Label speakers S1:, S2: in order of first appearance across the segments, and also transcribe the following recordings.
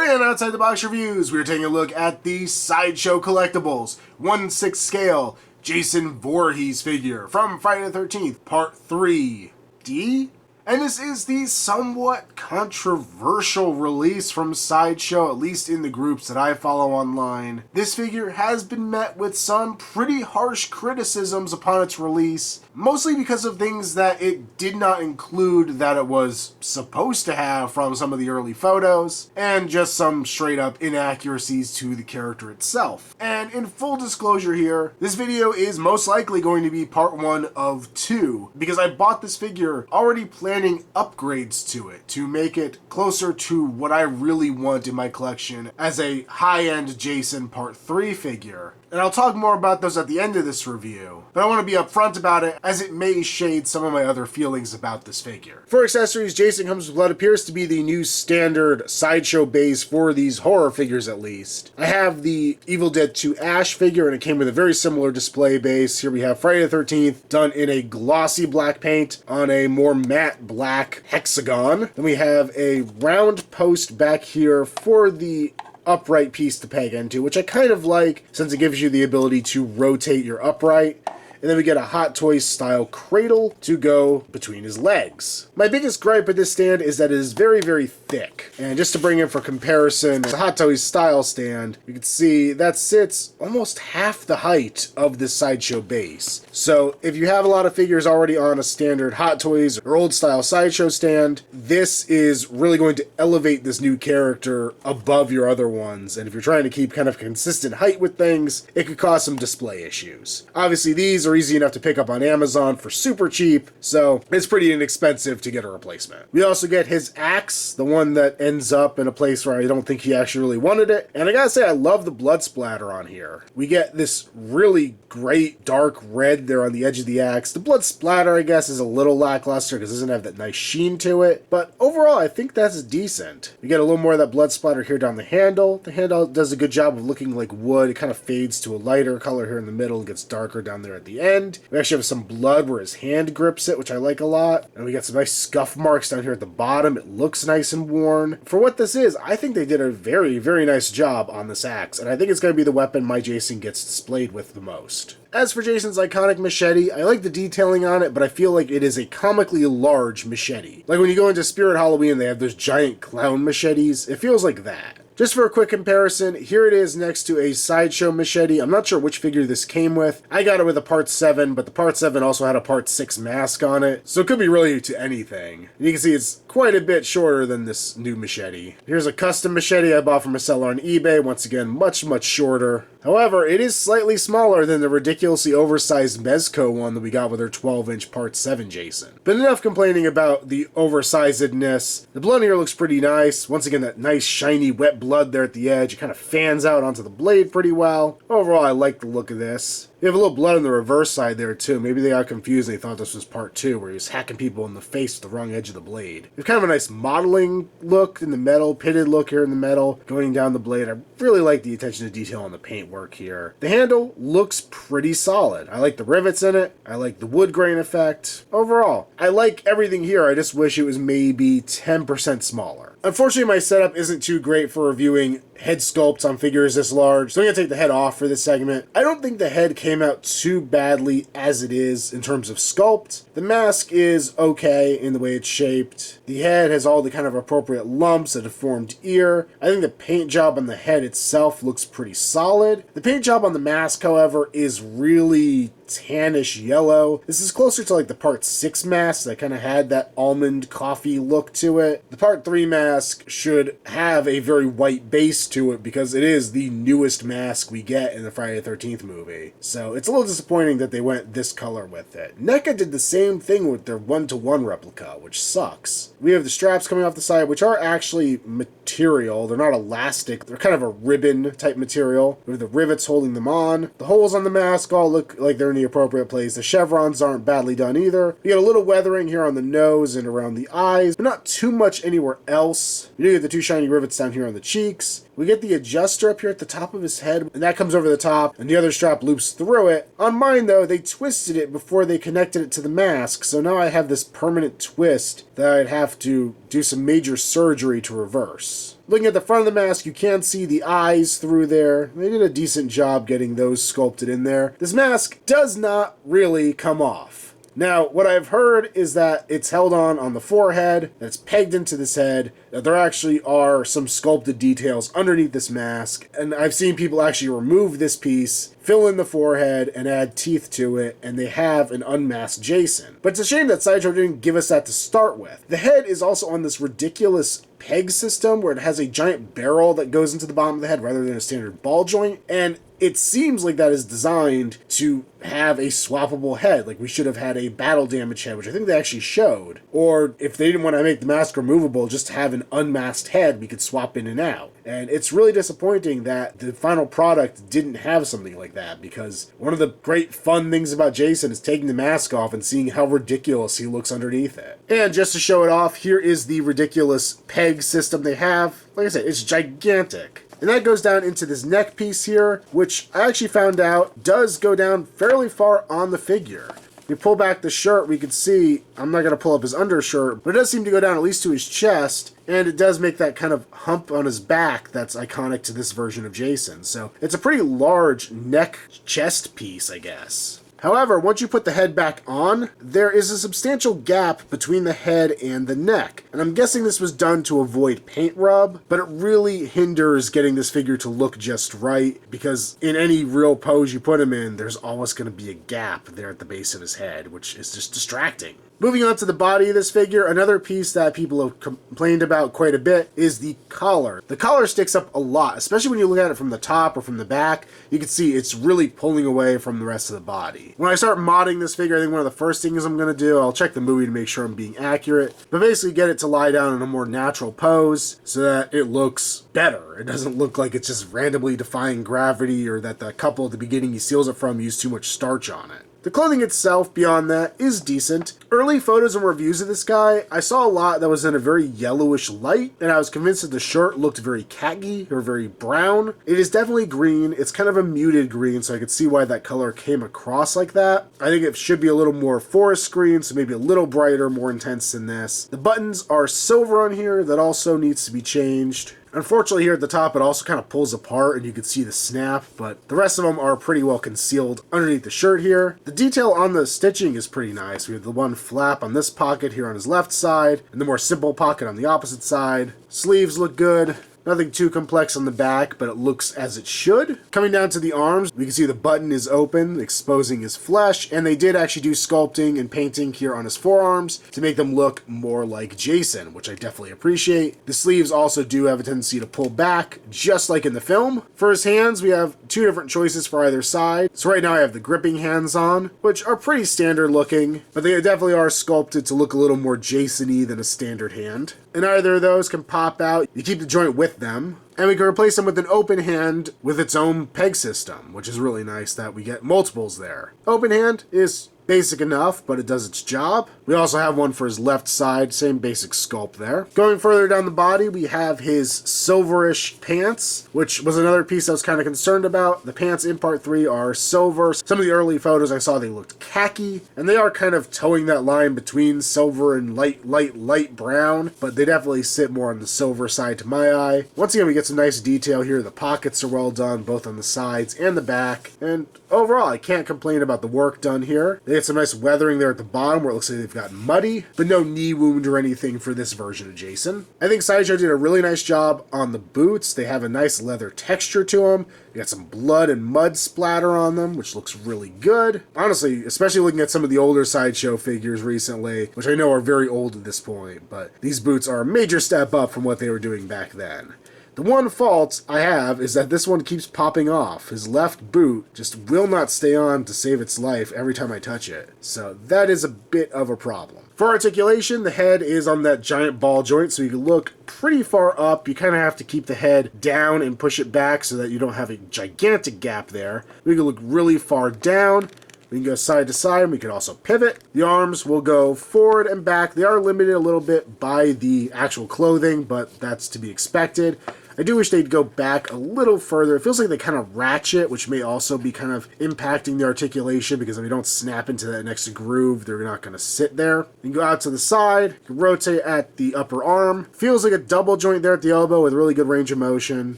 S1: Today on Outside the Box Reviews, we're taking a look at the Sideshow Collectibles 1/6 scale Jason Voorhees figure from Friday the 13th, Part 3D. And this is the somewhat controversial release from Sideshow, at least in the groups that I follow online. This figure has been met with some pretty harsh criticisms upon its release, mostly because of things that it did not include that it was supposed to have from some of the early photos, and just some straight up inaccuracies to the character itself. And in full disclosure here, this video is most likely going to be part 1 of 2, because I bought this figure already planning upgrades to it to make it closer to what I really want in my collection as a high-end Jason Part 3 figure. And I'll talk more about those at the end of this review, but I want to be upfront about it as it may shade some of my other feelings about this figure. For accessories, Jason comes with what appears to be the new standard Sideshow base for these horror figures at least. I have the Evil Dead 2 Ash figure and it came with a very similar display base. Here we have Friday the 13th done in a glossy black paint on a more matte black hexagon. Then we have a round post back here for the upright piece to peg into, which I kind of like since it gives you the ability to rotate your upright. And then we get a Hot Toys style cradle to go between his legs. My biggest gripe with this stand is that it is very, very thick. And just to bring in for comparison, the Hot Toys style stand, you can see that sits almost half the height of this Sideshow base. So if you have a lot of figures already on a standard Hot Toys or old style Sideshow stand, this is really going to elevate this new character above your other ones. And if you're trying to keep kind of consistent height with things, it could cause some display issues. Obviously, these are easy enough to pick up on Amazon for super cheap, so it's pretty inexpensive to get a replacement. We also get his axe, the one that ends up in a place where I don't think he actually really wanted it. And I gotta say, I love the blood splatter on here. We get this really great dark red there on the edge of the axe. The blood splatter, I guess, is a little lackluster because it doesn't have that nice sheen to it, but overall, I think that's decent. We get a little more of that blood splatter here down the handle. The handle does a good job of looking like wood. It kind of fades to a lighter color here in the middle and gets darker down there at the end. We actually have some blood where his hand grips it, which I like a lot. And we got some nice scuff marks down here at the bottom. It looks nice and worn. For what this is, I think they did a very, very nice job on this axe, and I think it's going to be the weapon my Jason gets displayed with the most. As for Jason's iconic machete, I like the detailing on it, but I feel like it is a comically large machete. Like when you go into Spirit Halloween, they have those giant clown machetes. It feels like that. Just for a quick comparison, here it is next to a Sideshow machete. I'm not sure which figure this came with. I got it with a Part 7, but the Part 7 also had a Part 6 mask on it, so it could be related to anything. And you can see it's quite a bit shorter than this new machete. Here's a custom machete I bought from a seller on eBay. Once again, much, much shorter. However, it is slightly smaller than the ridiculously oversized Mezco one that we got with our 12-inch Part 7 Jason. But enough complaining about the oversizedness. The blood here looks pretty nice. Once again, that nice shiny wet blood there at the edge. It kind of fans out onto the blade pretty well. Overall, I like the look of this. You have a little blood on the reverse side there too. Maybe they got confused and they thought this was Part 2 where he was hacking people in the face with the wrong edge of the blade. There's kind of a nice modeling look in the metal, pitted look here in the metal, going down the blade. I really like the attention to detail on the paint work here. The handle looks pretty solid. I like the rivets in it. I like the wood grain effect. Overall, I like everything here. I just wish it was maybe 10% smaller. Unfortunately, my setup isn't too great for reviewing head sculpts on figures this large, so I'm going to take the head off for this segment. I don't think the head came out too badly as it is in terms of sculpt. The mask is okay in the way it's shaped. The head has all the kind of appropriate lumps, a deformed ear. I think the paint job on the head itself looks pretty solid. The paint job on the mask, however, is really tannish yellow. This is closer to like the Part 6 mask that kind of had that almond coffee look to it. The Part 3 mask should have a very white base to it because it is the newest mask we get in the Friday the 13th movie. So it's a little disappointing that they went this color with it. NECA did the same thing with their 1-to-1 replica, which sucks. We have the straps coming off the side, which are actually material. They're not elastic. They're kind of a ribbon type material. We have the rivets holding them on. The holes on the mask all look like they're in the appropriate place. The chevrons aren't badly done either. You get a little weathering here on the nose and around the eyes, but not too much anywhere else. You do get the 2 shiny rivets down here on the cheeks. We get the adjuster up here at the top of his head, and that comes over the top, and the other strap loops through it. On mine, though, they twisted it before they connected it to the mask, so now I have this permanent twist that I'd have to do some major surgery to reverse. Looking at the front of the mask, you can see the eyes through there. They did a decent job getting those sculpted in there. This mask does not really come off. Now, what I've heard is that it's held on the forehead, that it's pegged into this head, that there actually are some sculpted details underneath this mask, and I've seen people actually remove this piece, fill in the forehead, and add teeth to it, and they have an unmasked Jason. But it's a shame that Sideshow didn't give us that to start with. The head is also on this ridiculous peg system where it has a giant barrel that goes into the bottom of the head rather than a standard ball joint, and it seems like that is designed to have a swappable head. Like, we should have had a battle damage head, which I think they actually showed. Or if they didn't want to make the mask removable, just have an unmasked head we could swap in and out. And it's really disappointing that the final product didn't have something like that, because one of the great fun things about Jason is taking the mask off and seeing how ridiculous he looks underneath it. And just to show it off, here is the ridiculous peg system they have. Like I said, it's gigantic. And that goes down into this neck piece here, which I actually found out does go down fairly far on the figure. If we pull back the shirt, we can see, I'm not going to pull up his undershirt, but it does seem to go down at least to his chest, and it does make that kind of hump on his back that's iconic to this version of Jason. So it's a pretty large neck chest piece, I guess. However, once you put the head back on, there is a substantial gap between the head and the neck. And I'm guessing this was done to avoid paint rub, but it really hinders getting this figure to look just right, because in any real pose you put him in, there's always going to be a gap there at the base of his head, which is just distracting. Moving on to the body of this figure, another piece that people have complained about quite a bit is the collar. The collar sticks up a lot, especially when you look at it from the top or from the back. You can see it's really pulling away from the rest of the body. When I start modding this figure, I think one of the first things I'm going to do, I'll check the movie to make sure I'm being accurate, but basically get it to lie down in a more natural pose so that it looks better. It doesn't look like it's just randomly defying gravity, or that the couple at the beginning he steals it from used too much starch on it. The clothing itself, beyond that, is decent. Early photos and reviews of this guy, I saw a lot that was in a very yellowish light, and I was convinced that the shirt looked very khaki or very brown. It is definitely green. It's kind of a muted green, so I could see why that color came across like that. I think it should be a little more forest green, so maybe a little brighter, more intense than this. The buttons are silver on here. That also needs to be changed. Unfortunately, here at the top, it also kind of pulls apart and you can see the snap, but the rest of them are pretty well concealed underneath the shirt here. The detail on the stitching is pretty nice. We have the one flap on this pocket here on his left side, and the more simple pocket on the opposite side. Sleeves look good. Nothing too complex on the back, but it looks as it should. Coming down to the arms, we can see the button is open, exposing his flesh, and they did actually do sculpting and painting here on his forearms to make them look more like Jason, which I definitely appreciate. The sleeves also do have a tendency to pull back, just like in the film. For his hands, we have two different choices for either side. So right now I have the gripping hands on, which are pretty standard looking, but they definitely are sculpted to look a little more Jason-y than a standard hand. And either of those can pop out. You keep the joint with them. And we can replace them with an open hand with its own peg system, which is really nice that we get multiples there. Open hand is basic enough, but it does its job. We also have one for his left side, same basic sculpt there. Going further down the body, we have his silverish pants, which was another piece I was kind of concerned about. The pants in part 3 are silver. Some of the early photos I saw, they looked khaki, and they are kind of towing that line between silver and light brown, but they definitely sit more on the silver side to my eye. Once again, we get some nice detail here. The pockets are well done, both on the sides and the back, and overall, I can't complain about the work done here. They had some nice weathering there at the bottom where it looks like they've gotten muddy, but no knee wound or anything for this version of Jason. I think Sideshow did a really nice job on the boots. They have a nice leather texture to them. You got some blood and mud splatter on them, which looks really good. Honestly, especially looking at some of the older Sideshow figures recently, which I know are very old at this point, but these boots are a major step up from what they were doing back then. The one fault I have is that this one keeps popping off. His left boot just will not stay on to save its life every time I touch it. So that is a bit of a problem. For articulation, the head is on that giant ball joint, so you can look pretty far up. You kind of have to keep the head down and push it back so that you don't have a gigantic gap there. We can look really far down. We can go side to side, and we can also pivot. The arms will go forward and back. They are limited a little bit by the actual clothing, but that's to be expected. I do wish they'd go back a little further. It feels like they kind of ratchet, which may also be kind of impacting the articulation, because if they don't snap into that next groove, they're not going to sit there. You can go out to the side, you can rotate at the upper arm. Feels like a double joint there at the elbow with really good range of motion.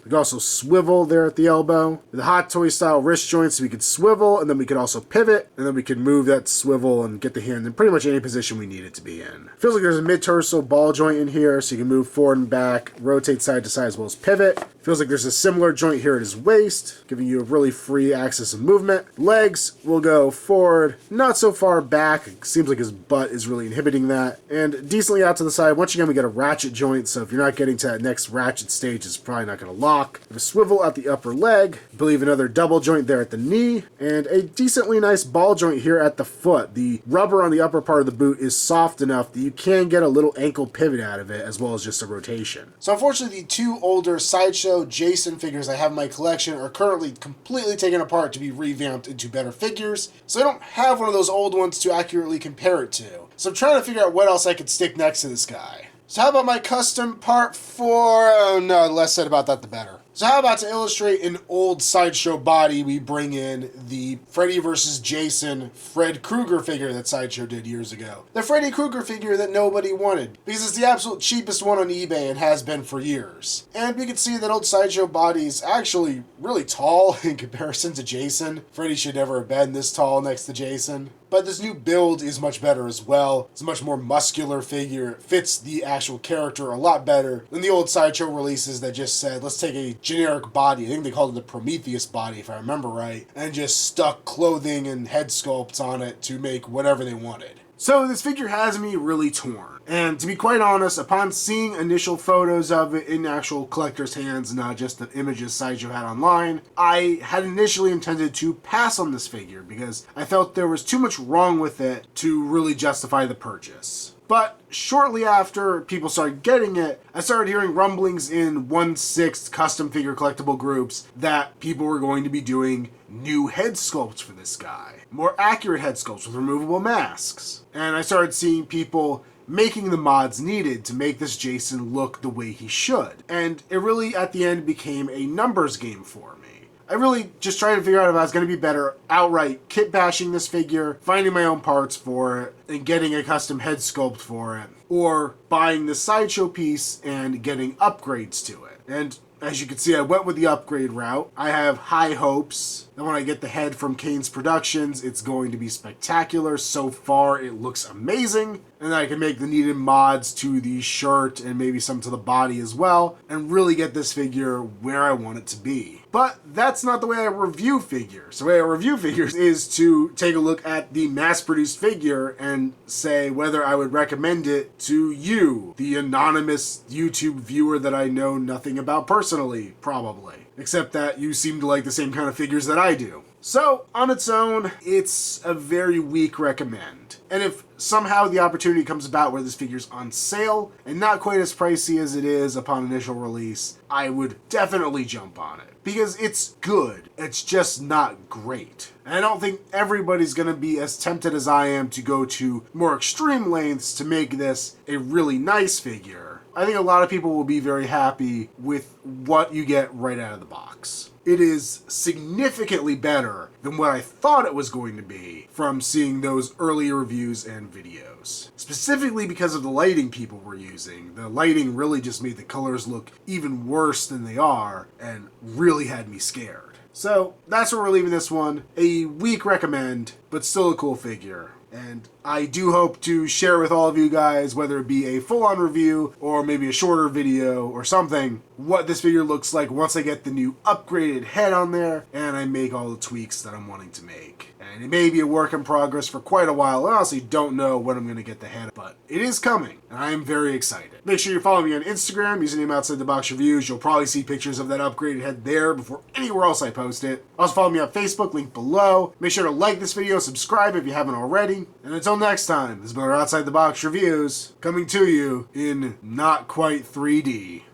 S1: You can also swivel there at the elbow. With the Hot Toy style wrist joints, we could swivel, and then we could also pivot, and then we could move that swivel and get the hand in pretty much any position we need it to be in. Feels like there's a mid-torso ball joint in here, so you can move forward and back, rotate side to side as well as pivot. Feels like there's a similar joint here at his waist, giving you a really free axis of movement. Legs will go forward, not so far back. It seems like his butt is really inhibiting that. And decently out to the side. Once again, we get a ratchet joint, so if you're not getting to that next ratchet stage, it's probably not going to lock. We have a swivel at the upper leg. I believe another double joint there at the knee. And a decently nice ball joint here at the foot. The rubber on the upper part of the boot is soft enough that you can get a little ankle pivot out of it, as well as just a rotation. So unfortunately, the two older Sideshow Jason figures I have in my collection are currently completely taken apart to be revamped into better figures, so I don't have one of those old ones to accurately compare it to. So I'm trying to figure out what else I could stick next to this guy. So how about my custom part 4? Oh no, the less said about that the better. So how about to illustrate an old Sideshow body, we bring in the Freddy vs. Jason Fred Krueger figure that Sideshow did years ago. The Freddy Krueger figure that nobody wanted, because it's the absolute cheapest one on eBay and has been for years. And we can see that old Sideshow body is actually really tall in comparison to Jason. Freddy should never have been this tall next to Jason. But this new build is much better as well. It's a much more muscular figure. It fits the actual character a lot better than the old Sideshow releases that just said, let's take a generic body, I think they called it the Prometheus body if I remember right, and just stuck clothing and head sculpts on it to make whatever they wanted. So this figure has me really torn. And to be quite honest, upon seeing initial photos of it in actual collector's hands, not just the images Sideshow had online, I had initially intended to pass on this figure because I felt there was too much wrong with it to really justify the purchase. But shortly after people started getting it, I started hearing rumblings in 1/6 custom figure collectible groups that people were going to be doing new head sculpts for this guy. More accurate head sculpts with removable masks. And I started seeing people making the mods needed to make this Jason look the way he should. And it really, at the end, became a numbers game for me. I really just tried to figure out if I was going to be better outright kit bashing this figure, finding my own parts for it, and getting a custom head sculpt for it, or buying the Sideshow piece and getting upgrades to it. And as you can see, I went with the upgrade route. I have high hopes that when I get the head from Kane's Productions, it's going to be spectacular. So far, it looks amazing. And then I can make the needed mods to the shirt and maybe some to the body as well, and really get this figure where I want it to be. But that's not the way I review figures. The way I review figures is to take a look at the mass-produced figure and say whether I would recommend it to you, the anonymous YouTube viewer that I know nothing about personally, probably. Except that you seem to like the same kind of figures that I do. So, on its own, it's a very weak recommend. And if somehow the opportunity comes about where this figure's on sale and not quite as pricey as it is upon initial release, I would definitely jump on it. Because it's good, it's just not great. And I don't think everybody's going to be as tempted as I am to go to more extreme lengths to make this a really nice figure. I think a lot of people will be very happy with what you get right out of the box. It is significantly better than what I thought it was going to be from seeing those early reviews and videos. Specifically because of the lighting people were using. The lighting really just made the colors look even worse than they are and really had me scared. So that's where we're leaving this one. A weak recommend, but still a cool figure. And I do hope to share with all of you guys, whether it be a full-on review or maybe a shorter video or something, what this figure looks like once I get the new upgraded head on there and I make all the tweaks that I'm wanting to make. And it may be a work in progress for quite a while. I honestly don't know when I'm going to get the head, but it is coming, and I am very excited. Make sure you follow me on Instagram, username Outside the Box Reviews. You'll probably see pictures of that upgraded head there before anywhere else I post it. Also follow me on Facebook, link below. Make sure to like this video, subscribe if you haven't already. And until next time, this has been our Outside the Box Reviews, coming to you in not quite 3D.